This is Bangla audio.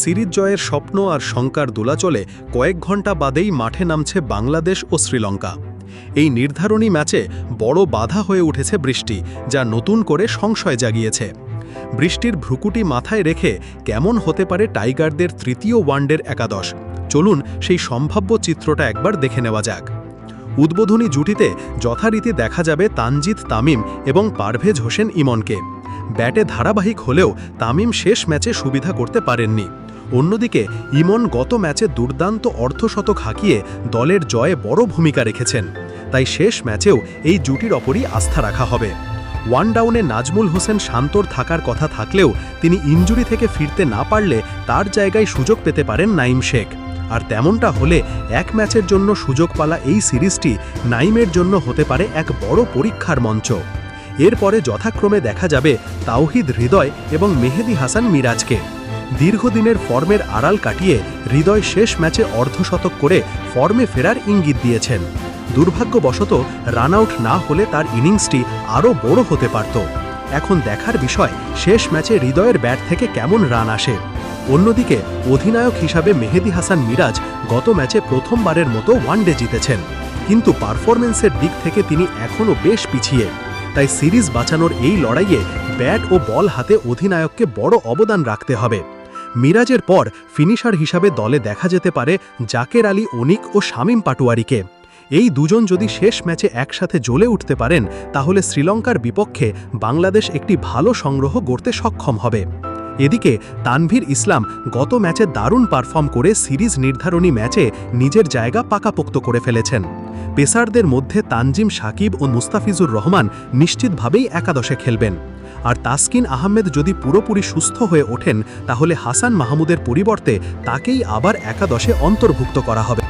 সিরিজ জয়ের স্বপ্ন আর শঙ্কার দোলাচলে কয়েক ঘণ্টা বাদেই মাঠে নামছে বাংলাদেশ ও শ্রীলঙ্কা। এই নির্ধারণী ম্যাচে বড় বাধা হয়ে উঠেছে বৃষ্টি, যা নতুন করে সংশয় জাগিয়েছে। বৃষ্টির ভ্রুকুটি মাথায় রেখে কেমন হতে পারে টাইগারদের তৃতীয় ওয়ানডের একাদশ? চলুন সেই সম্ভাব্য চিত্রটা একবার দেখে নেওয়া যাক। উদ্বোধনী জুটিতে যথারীতি দেখা যাবে তানজিদ তামিম এবং পারভেজ হোসেন ইমনকে। ব্যাটে ধারাবাহিক হলেও তামিম শেষ ম্যাচে সুবিধা করতে পারেননি। অন্যদিকে ইমন গত ম্যাচে দুর্দান্ত অর্ধশতক হাঁকিয়ে দলের জয়ে বড় ভূমিকা রেখেছেন। তাই শেষ ম্যাচেও এই জুটির ওপরই আস্থা রাখা হবে। ওয়ান ডাউনে নাজমুল হোসেন শান্তর থাকার কথা থাকলেও তিনি ইনজুরি থেকে ফিরতে না পারলে তার জায়গায় সুযোগ পেতে পারেন নাইম শেখ। আর তেমনটা হলে এক ম্যাচের জন্য সুযোগ পালা এই সিরিজটি নাইমের জন্য হতে পারে এক বড় পরীক্ষার মঞ্চ। এরপরে যথাক্রমে দেখা যাবে তাওহিদ হৃদয় এবং মেহেদী হাসান মিরাজকে। দীর্ঘদিনের ফর্মের আড়াল কাটিয়ে হৃদয় শেষ ম্যাচে অর্ধশতক করে ফর্মে ফেরার ইঙ্গিত দিয়েছেন। দুর্ভাগ্যবশত রান আউট না হলে তার ইনিংসটি আরও বড় হতে পারত। এখন দেখার বিষয় শেষ ম্যাচে হৃদয়ের ব্যাট থেকে কেমন রান আসে। অন্যদিকে অধিনায়ক হিসাবে মেহেদী হাসান মিরাজ গত ম্যাচে প্রথমবারের মতো ওয়ানডে জিতেছেন, কিন্তু পারফরমেন্সের দিক থেকে তিনি এখনও বেশ পিছিয়ে। তাই সিরিজ বাঁচানোর এই লড়াইয়ে ব্যাট ও বল হাতে অধিনায়ককে বড় অবদান রাখতে হবে। মিরাজের পর ফিনিশার হিসাবে দলে দেখা যেতে পারে জাকের আলী অনিক ও শামীম পাটোয়ারিকে। এই দুজন যদি শেষ ম্যাচে একসাথে জ্বলে উঠতে পারেন, তাহলে শ্রীলঙ্কার বিপক্ষে বাংলাদেশ একটি ভালো সংগ্রহ গড়তে সক্ষম হবে। এদিকে তানভীর ইসলাম গত ম্যাচে দারুণ পারফর্ম করে সিরিজ নির্ধারণী ম্যাচে নিজের জায়গা পাকাপোক্ত করে ফেলেছেন। পেসারদের মধ্যে তানজিম সাকিব ও মুস্তাফিজুর রহমান নিশ্চিতভাবেই একাদশে খেলবেন। আর তাসকিন আহমেদ যদি পুরোপুরি সুস্থ হয়ে ওঠেন, তাহলে হাসান মাহমুদের পরিবর্তে তাকেই আবার একাদশে অন্তর্ভুক্ত করা হবে।